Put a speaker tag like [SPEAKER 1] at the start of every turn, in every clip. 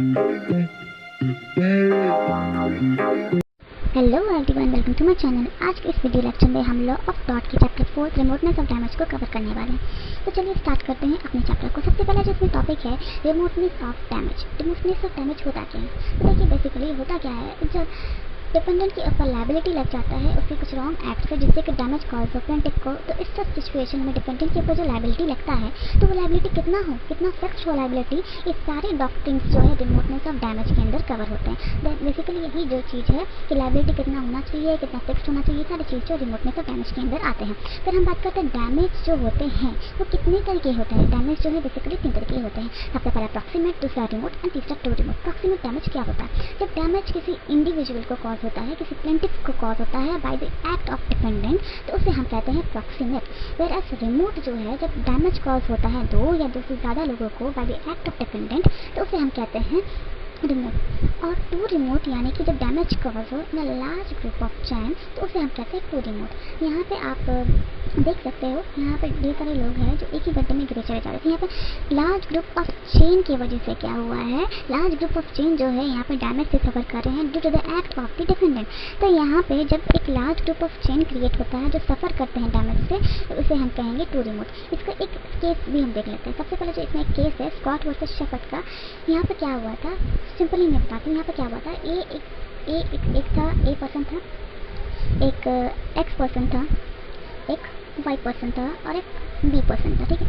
[SPEAKER 1] Hello everyone, welcome to my channel. आज के इस वीडियो लेक्चर में हम लॉ ऑफ थॉट के चैप्टर 4 रिमोटनेस ऑफ डैमेज को कवर करने वाले हैं। तो चलिए स्टार्ट करते हैं अपने चैप्टर को। सबसे पहला जो इसमें टॉपिक है remoteness of damage. Remoteness of damage होता क्या है? तो देखिए बेसिकली होता क्या है, जब डिपेंडेंट के ऊपर लायबिलिटी लग जाता है उसके कुछ रॉन्ग एक्ट से जिससे कि डैमेज कॉज हो प्लेंटिफ को, तो इस सब सिचुएशन में डिपेंडेंट के ऊपर जो लायबिलिटी लगता है तो वो लायबिलिटी कितना हो, कितना फिक्स हो लायबिलिटी, ये सारे डॉक्ट्रिन्स जो है रिमोटनेस ऑफ डैमेज के अंदर कवर होते हैं। बेसिकली यही जो चीज़ है कि लायबिलिटी कितना होना चाहिए, कितना फिक्स होना चाहिए, सारी चीज़ जो रिमोटनेस ऑफ डैमेज के अंदर आते हैं। फिर हम बात करते हैं डैमेज जो होते हैं वो कितने तरीके होते हैं। डैमेज जो है बेसिकली 3 तरीके होते हैं। सबसे पहला प्रॉक्सिमेट, दूसरा रिमोट एंड तीसरा टू रिमोट। प्रॉक्सिमेट डैमेज क्या होता है? जब डैमेज किसी इंडिविजुअल को कॉज होता है, किसी प्लेंटिफ को कॉज होता है by the act of defendant, तो उसे हम कहते हैं प्रॉक्सिमेट। वेयर एज रिमोट जो है जब डैमेज कॉज होता है 2 या 2 से ज़्यादा लोगों को by the act of defendant, तो उसे हम कहते हैं रिमोट। और टू रिमोट यानी कि जब डैमेज कॉज हो इन अ लार्ज ग्रुप ऑफ चैन, तो उसे हम कहते हैं टू रिमोट। यहाँ पे आप देख सकते हो, यहाँ पे ढेर सारे लोग हैं जो एक ही गड्ढे में गिरे चले जा रहे थे। यहाँ पे लार्ज ग्रुप ऑफ चेन की वजह से क्या हुआ है, लार्ज ग्रुप ऑफ चेन जो है यहाँ पे डैमेज से सफर कर रहे हैं due to the act of the defendant. तो यहाँ पे जब एक large group of chain create होता है जो सफर करते हैं डैमेज से, तो उसे हम कहेंगे टू रिमोट। इसका एक केस भी हम देख लेते हैं। सबसे पहले जो इसमें एक केस है स्कॉट वर्सेस शेफर्ड का। यहाँ पे क्या हुआ था, सिंपली मैं बताती हूँ। यहाँ पे क्या हुआ था, एक था, ए पर्सन था, एक एक्स पर्सन था, एक वाई पर्सन था और एक बी पर्सन था। ठीक है,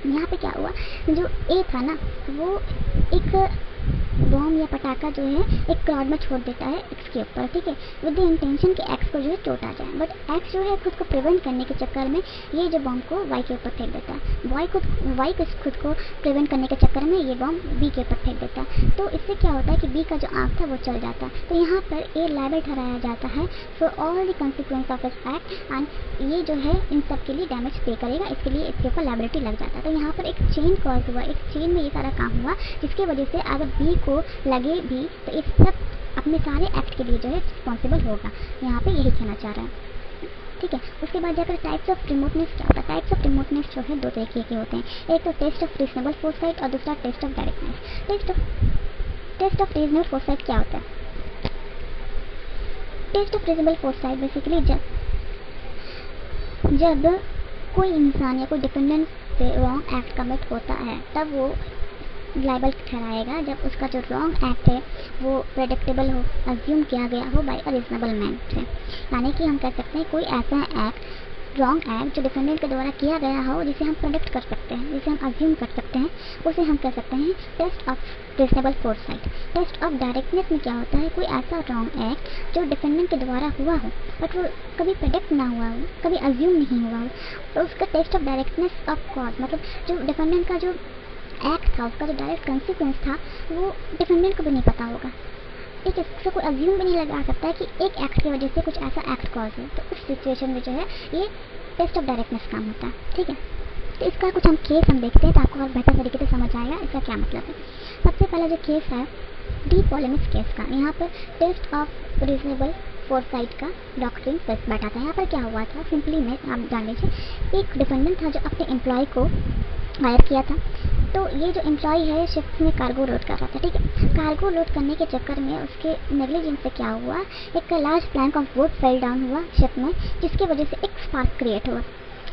[SPEAKER 1] यहाँ पे क्या हुआ, जो ए था ना वो एक बॉम्ब या पटाखा जो है एक क्राउड में छोड़ देता है एक्स के ऊपर। ठीक है, विद द इंटेंशन कि एक्स को जो है चोट आ जाए, बट एक्स जो है खुद को प्रिवेंट करने के चक्कर में ये जो बॉम्ब को वाई के ऊपर फेंक देता है। वाई खुद को प्रिवेंट करने के चक्कर में ये बॉम्ब बी के ऊपर फेंक देता है। तो इससे क्या होता है कि बी का जो आँख था वो चल जाता है। तो यहाँ पर ए लायबल ठहराया जाता है for all the consequence of इस एक्ट, एंड ये जो है इन सब के लिए डैमेज पे करेगा, इसके लिए इसके ऊपर लायबिलिटी लग जाता है। तो यहाँ पर एक चेन कॉज हुआ, एक चेन में ये सारा काम हुआ जिसकी वजह से अगर बी को लगे भी तो इस सब अपने सारे एक्ट के लिए जो है रिस्पॉन्सिबल होगा। यहाँ पे यही कहना चाह रहा है। ठीक है, उसके बाद जाकर टाइप्स ऑफ रिमोटनेस क्या होता है। टाइप्स ऑफ रिमोटनेस जो है 2 तरीके के होते हैं। एक तो टेस्ट ऑफ रीजनेबल फोरसाइट और दूसरा test of directness. Test of reasonable foresight क्या होता है? Test of reasonable foresight basically जब कोई इंसान या कोई डिपेंडेंट से रॉन्ग एक्ट कमिट होता है तब वो लायबल ठहराएगा जब उसका जो रॉन्ग एक्ट है वो प्रेडिक्टेबल हो, अज्यूम किया गया हो बाय अ रीजनेबल मैन से। यानी कि हम कह सकते हैं कोई ऐसा एक्ट, रॉन्ग एक्ट जो डिफेंडेंट के द्वारा किया गया हो जिसे हम प्रेडिक्ट कर सकते हैं, जिसे हम अज्यूम कर सकते हैं, उसे हम कह सकते हैं test of reasonable foresight. Test of directness में क्या होता है, कोई ऐसा रॉन्ग एक्ट जो डिफेंडेंट के द्वारा हुआ हो बट वो कभी प्रेडिक्ट ना हुआ हो, कभी अज्यूम नहीं हुआ हो, तो उसका test of directness of cause, मतलब जो डिफेंडेंट का जो एक्ट था उसका जो डायरेक्ट कंसिक्वेंस था वो डिफेंडेंट को भी नहीं पता होगा। ठीक है, उससे कोई अज्यूम भी नहीं लगा सकता है कि एक एक्ट की वजह से कुछ ऐसा एक्ट कॉज है। तो उस सिचुएशन में जो है ये टेस्ट ऑफ डायरेक्टनेस काम होता है। ठीक है, तो इसका कुछ हम केस हम देखते हैं तो आपको और बेहतर तरीके से समझ आएगा इसका क्या मतलब है। सबसे पहला जो केस है डी पॉलेमिक्स केस का, यहाँ पर टेस्ट ऑफ रीजनेबल फोरसाइट का डॉक्ट्रिन बैठा था। यहाँ पर क्या हुआ था, सिंपली में आप जान लीजिए, एक डिफेंडेंट था जो अपने एम्प्लॉय को हायर किया था। तो ये जो एम्प्लॉय है शिप में कार्गो लोड कर रहा था। ठीक है, कार्गो लोड करने के चक्कर में उसके नेग्लिजेंस से क्या हुआ, एक large plank of would fell down हुआ शिप में, जिसकी वजह से एक स्पार्क क्रिएट हुआ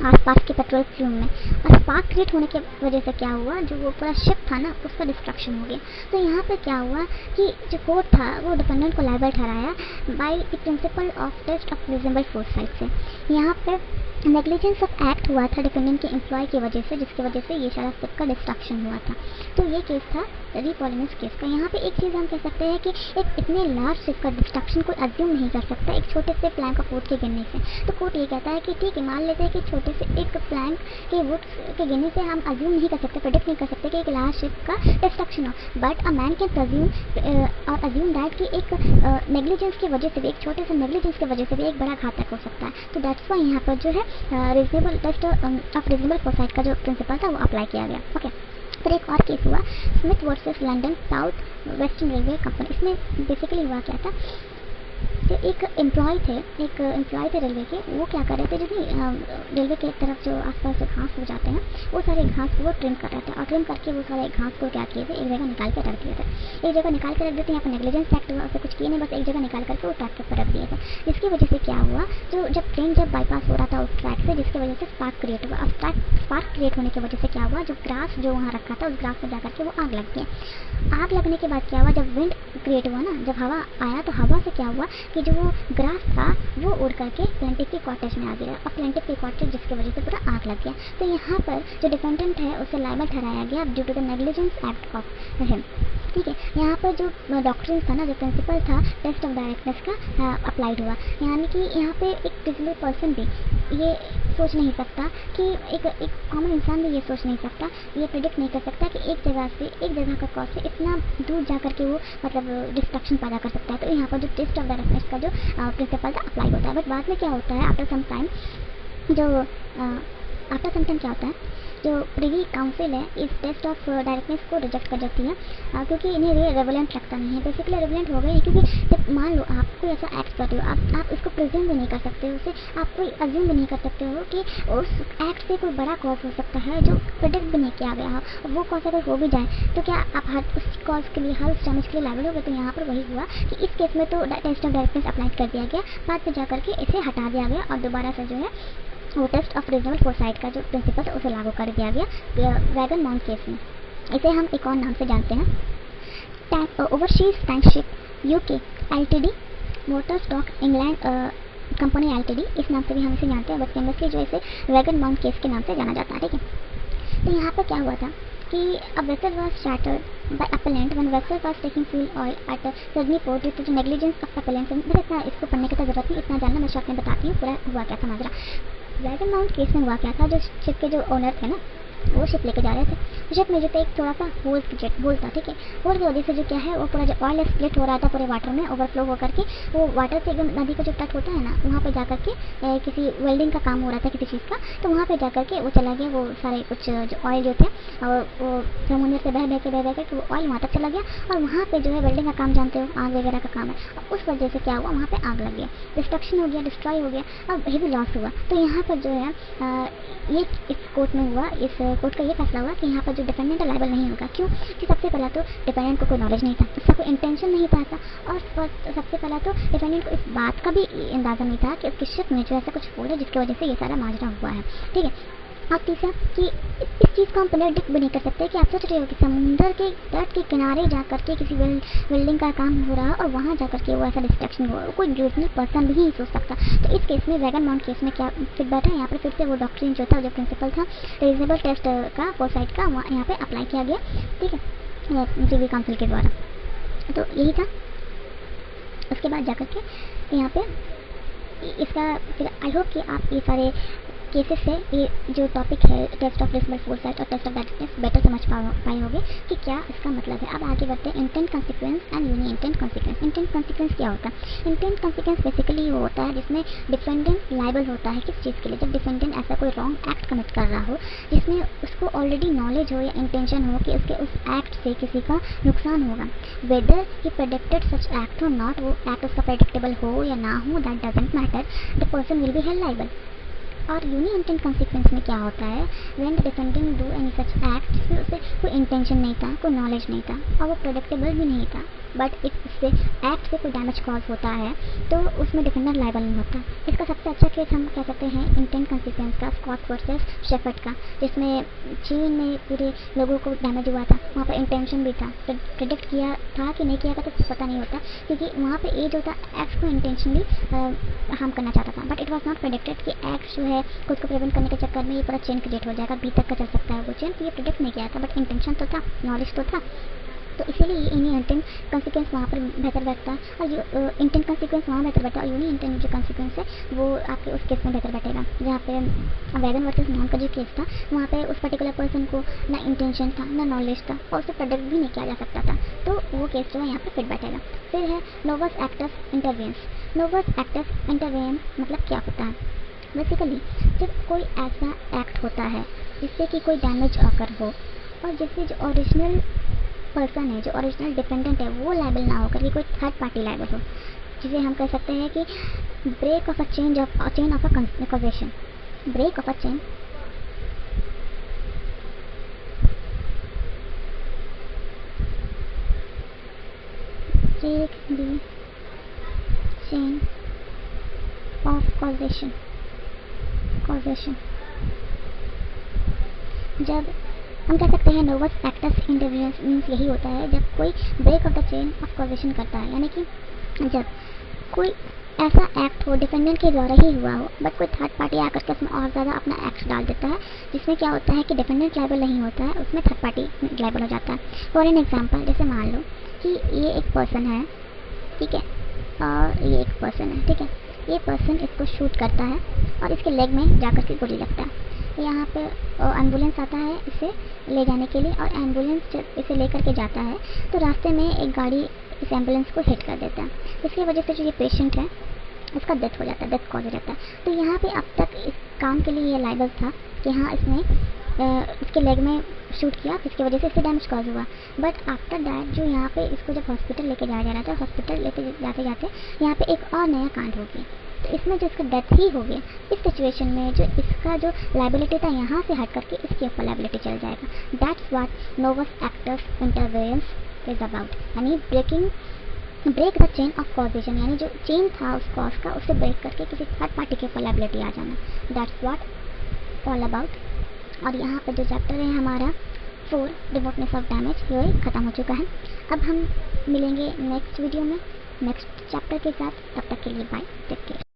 [SPEAKER 1] आसपास के पेट्रोल फ्यूम में। और स्पार्क क्रिएट होने की वजह से क्या हुआ, जो वो पूरा शिप था ना उसका डिस्ट्रक्शन हो गया। तो यहाँ पे क्या हुआ कि जो कोर्ट था वो डिफेंडेंट को लायबल ठहराया by the principle of test of reasonable foresight से। यहाँ पे नेग्लिजेंस ऑफ एक्ट हुआ था डिफेंडेंट के एम्प्लॉय की वजह से, जिसकी वजह से ये सारा शिप का डिस्ट्रक्शन हुआ था। तो ये केस था डी पॉलेमिक्स केस का। यहाँ पे एक चीज़ हम कह सकते हैं कि एक इतने लार्ज शिप का डिस्ट्रक्शन कोई अज्यूम नहीं कर सकता एक छोटे से प्लैंक ऑफ वुड के गिरने से। तो कोर्ट ये कहता है कि ठीक है, मान लेते हैं कि छोटे से एक प्लैंक के वुड के गिरने से हम अज्यूम नहीं कर सकते, प्रेडिक्ट नहीं कर सकते कि एक लार्ज शिप का डिस्ट्रक्शन हो, बट अ मैन कैन प्रेज्यूम और अज्यूम दैट कि एक नेग्लिजेंस की वजह से भी, एक छोटे से नेग्लिजेंस की वजह से भी एक बड़ा घातक हो सकता है। तो दैट्स वाई यहाँ पर जो है reasonable test of reasonable foresight का जो प्रिंसिपल था वो अप्लाई किया गया। ओके, फिर एक और केस हुआ Smith versus London south western railway company. इसमें बेसिकली हुआ क्या था, जो एक एम्प्लॉय थे रेलवे के, वो क्या कर रहे थे, जितनी रेलवे के तरफ जो आसपास जो घास हो जाते हैं वो सारे घास को वो ट्रिम कर रहे थे, और ट्रिम करके वो सारे घास को क्या किए थे, एक जगह निकाल के रख दिए थे। एक जगह निकाल के रख देते, यहाँ पर नेग्लिजेंस एक्ट हुआ, कुछ किए नहीं, बस एक जगह निकाल करके वो ट्रैक के ऊपर रख दिए थे। जिसकी वजह से क्या हुआ, जो जब ट्रेन बाईपास हो रहा था उस ट्रैक से, जिसकी वजह से स्पार्क क्रिएट हुआ। अब स्पार्क क्रिएट होने की वजह से क्या हुआ, जो ग्रास जो वहाँ रखा था उस ग्रास में जाकर के वो आग लग गया। आग लगने के बाद क्या हुआ, जब विंड क्रिएट हुआ ना, जब हवा आया तो हवा से क्या हुआ कि जो वो ग्रास था वो उड़ करके प्लेंटिफ के कॉटेज में आ गया, और प्लेंटिफ के कॉटेज जिसकी वजह से पूरा आग लग गया। तो यहाँ पर जो डिफेंडेंट है उसे लायबल ठहराया गया due to the negligence act of him. ठीक है, यहाँ पर जो डॉक्ट्रिन था ना, जो प्रिंसिपल था टेस्ट ऑफ डायरेक्टनेस का अप्लाइड हुआ। यानी कि यहाँ पे एक किसी पर्सन भी ये सोच नहीं सकता कि एक कॉमन इंसान भी ये सोच नहीं सकता, ये प्रिडिक्ट नहीं कर सकता कि एक जगह का कॉज से इतना दूर जा करके वो मतलब डिस्ट्रक्शन पैदा कर सकता है। तो यहाँ पर जो टेस्ट ऑफ डायरेक्टनेस का जो प्रिंसिपल था अप्लाई होता है। बट बाद में क्या होता है, आफ्टर सम टाइम क्या होता है, जो प्रिवी काउंसिल है इस टेस्ट ऑफ डायरेक्टनेस को रिजेक्ट कर देती है, क्योंकि इन्हें रेवलेंट लगता नहीं है। बेसिकली रेवलेंट हो गई, क्योंकि जब मान लो आप कोई ऐसा एक्ट करते हो, आप उसको प्रिज्यूम भी नहीं कर सकते हो, उसे आप कोई अज्यूम भी नहीं कर सकते हो कि उस एक्ट से कोई बड़ा कॉज हो सकता है जो प्रिडिक्ट भी नहीं किया गया हो। वो कॉज अगर हो भी जाए तो क्या आप हर उस कॉज के लिए, हर उस डैमेज के लिए लायबल हो गए। तो यहाँ पर वही हुआ कि इस केस में तो टेस्ट ऑफ डायरेक्टनेस अप्लाई कर दिया गया, बाद में जाकर के इसे हटा दिया गया और दोबारा से जो है वो टेस्ट ऑफ रीजनेबल फोरसाइट का जो प्रिंसिपल था उसे लागू कर दिया गया वैगन माउंट केस में। इसे हम एक और नाम से जानते हैं, overseas tankship UK LTD, motor stock England company LTD, इस नाम से भी हम इसे जानते हैं, बट फेमसली जो इसे वैगन माउंट केस के नाम से जाना जाता है। ठीक है, तो यहाँ पर क्या हुआ था कि a vessel was shattered by appellant when vessel was taking fuel oil at Sydney port due to the negligence of appellant। मेरे इतना इसको पढ़ने की तो जरूरत नहीं, इतना जानना मैं शॉर्ट में बताती हूँ पूरा हुआ क्या था माजरा। वैगन माउंट केस में हुआ क्या था, जो शिप के जो ओनर थे ना, वो शिप लेके जा रहे थे। शिप में जो था एक थोड़ा सा होल था, ठीक है, होल की वजह से जो क्या है वो पूरा जो ऑयल स्प्लिट हो रहा था पूरे वाटर में, ओवरफ्लो होकर के वो वाटर से एकदम नदी का जो तट होता है ना, वहाँ पे जाकर के किसी वेल्डिंग का काम हो रहा था किसी चीज़ का, तो वहाँ पे जाकर के वो चला गया, वो सारे कुछ जो ऑयल जो थे और वो समुद्र से बह के वो ऑयल वहाँ तक चला गया, और वहाँ पे जो है वेल्डिंग का काम जानते हो, आग वगैरह का काम है, और उस वजह से क्या हुआ, वहाँ पे आग लग गया, डिस्ट्रक्शन हो गया, डिस्ट्रॉय हो गया, और हेवी लॉस हुआ। तो यहाँ पर जो है ये इस कोर्ट में हुआ, इस कोर्ट का ये फैसला हुआ कि यहाँ पर जो डिफेंडेंट लायबल नहीं होगा। क्यों कि सबसे पहला तो डिफेंडेंट को कोई नॉलेज नहीं था, उसका कोई इंटेंशन नहीं था ऐसा, और सबसे पहला तो डिफेंडेंट को इस बात का भी अंदाजा नहीं था कि उसकी शिप में जो ऐसा कुछ हो रहा है जिसकी वजह से ये सारा माजरा हुआ है। ठीक है, अब तीसरा कि इस चीज़ को हम प्रेडिक्ट भी नहीं कर सकते कि आप सोच रहे हो कि समुद्र के तट के किनारे जाकर के किसी बिल्डिंग का काम हो रहा है और वहाँ जाकर के वो ऐसा डिस्ट्रक्शन हुआ, कोई रीजनल पर्सन भी नहीं सोच सकता। तो इस केस में वैगन माउंट केस में क्या फिट बैठा, यहाँ पर फिर से वो डॉक्ट्रिन जो था, जो प्रिंसिपल था रीजनेबल टेस्ट का फोरसाइट का, यहाँ पे अप्लाई किया गया। ठीक है, प्रिवी काउंसिल के द्वारा, तो यही था। उसके बाद जाकर के यहाँ पे इसका फिर आई होप कि आप ये सारे केसेस से ये जो टॉपिक है टेस्ट ऑफ रीजनेबल फोरसाइट और टेस्ट ऑफ डायरेक्टनेस बेटर समझ पाए होंगे कि क्या इसका मतलब है। अब आगे बढ़ते हैं intent consequence and uni intent consequence. Intent consequence क्या होता है? इंटेंट कॉन्सिक्वेंस बेसिकली वो होता है जिसमें डिफेंडेंट लायबल होता है किस चीज़ के लिए, जब डिफेंडेंट ऐसा कोई रॉन्ग एक्ट कमिट कर रहा हो जिसमें उसको ऑलरेडी नॉलेज हो या इंटेंशन हो कि उसके उस एक्ट से किसी का नुकसान होगा, वेदर ही प्रेडिक्टेड सच एक्ट और नॉट, वो एक्ट उसका प्रेडिक्टेबल हो या ना हो, that doesn't matter, the person will be held liable. और यूनी इंटेंट कॉन्सिक्वेंस में क्या होता है, when the defendant do any such act जिसमें उसे कोई इंटेंशन नहीं था, कोई नॉलेज नहीं था और वो प्रेडिक्टेबल भी नहीं था, बट इससे एक्ट से कोई डैमेज कॉज होता है तो उसमें डिफेंडेंट लायबल नहीं होता। इसका सबसे अच्छा केस हम कह सकते हैं इंटेंट कॉन्सिक्वेंस का, स्कॉट वर्सेस शेफर्ड का, जिसमें चीन में पूरे लोगों को डैमेज हुआ था। वहाँ पर इंटेंशन भी था, प्रेडिक्ट किया था कि नहीं किया था तो पता नहीं होता, क्योंकि वहाँ पे ए जो था एक्ट को इंटेंशनली हार्म करना चाहता था, but it was not predicted कि एक्ट जो है खुद को प्रिवेंट करने के चक्कर में ये पूरा चेन क्रिएट हो जाएगा, बी तक का चल सकता है वो चेन, तो ये प्रेडिक्ट नहीं किया था, बट इंटेंशन तो था, नॉलेज तो था। तो इसीलिए इन्हीं इंटेंट कॉन्सिक्वेंस वहाँ पर बेहतर बैठता है, और जो इंटेंट कॉन्सिक्वेंस वहाँ बेहतर बैठता है, और यूनी इंटेंट जो कॉन्सिक्वेंस है वो आपके उस केस में बेहतर बैठेगा जहाँ पे वैगन वर्सेस नॉन का जो केस था वहाँ पे उस पर्टिकुलर पर्सन को ना इंटेंशन था ना नॉलेज था और उसे प्रेडिक्ट भी नहीं किया जा सकता था, तो वो केस जो है यहाँ पे फिट बैठेगा। फिर है नोवस एक्टस इंटरवेंस। नोवस एक्टस इंटरवेन मतलब क्या होता है? बेसिकली जब कोई ऐसा एक्ट होता है जिससे कि कोई डैमेज अकर हो और जिससे जो ओरिजिनल पर्सन है, जो ओरिजिनल डिफेंडेंट है, वो लायबल ना होकर कि कोई थर्ड पार्टी लायबल हो, जिसे हम कह सकते हैं कि break of a chain of a causation, break of a chain break the chain of causation। जब हम कह सकते हैं नर्वस एक्टस इंटरवेंस मीन्स यही होता है जब कोई break of the chain of causation करता है, यानी कि जब कोई ऐसा एक्ट हो डिफेंडेंट के द्वारा ही हुआ हो बट कोई थर्ड पार्टी आकर के उसमें और ज़्यादा अपना एक्ट डाल देता है, जिसमें क्या होता है कि डिफेंडेंट लायबल नहीं होता है, उसमें थर्ड पार्टी लायबल हो जाता है। फॉर एन एग्जांपल, जैसे मान लो कि ये एक पर्सन है, ठीक है, और ये एक पर्सन है, ठीक है, ये पर्सन इसको शूट करता है और इसके लेग में जाकर के गोली लगता है। यहाँ पे एम्बुलेंस आता है इसे ले जाने के लिए, और एम्बुलेंस जब इसे लेकर के जाता है तो रास्ते में एक गाड़ी इस एम्बुलेंस को हिट कर देता है, इसकी वजह से जो ये पेशेंट है उसका डेथ हो जाता है, डेथ कॉज हो जाता है। तो यहाँ पे अब तक इस काम के लिए ये लायबल था कि हाँ इसने इसके लेग में शूट किया, इसकी वजह से इससे डैमेज कॉज हुआ। बट आफ्टर दैट जो यहाँ पे इसको जब हॉस्पिटल लेके जाया जा रहा था, हॉस्पिटल लेके जाते जाते यहाँ पे एक और नया कांड हो गया, तो इसमें जो इसका डेथ ही हो गया, इस सिचुएशन में जो इसका जो लायबिलिटी था यहाँ से हट करके इसके ऊपर लायबिलिटी चल जाएगा। That's what novus actus interveniens is about, यानी break the chain of causation, यानी जो चेन था उस कॉज का उसे ब्रेक करके किसी थर्ड पार्टी के ऊपर लायबिलिटी आ जाना। That's what all about. और यहाँ पर जो चैप्टर है हमारा 4 रिमोटनेस ऑफ डैमेज, ये ख़त्म हो चुका है। अब हम मिलेंगे नेक्स्ट वीडियो में नेक्स्ट चैप्टर के साथ, तब तक के लिए बाय, टेक केयर।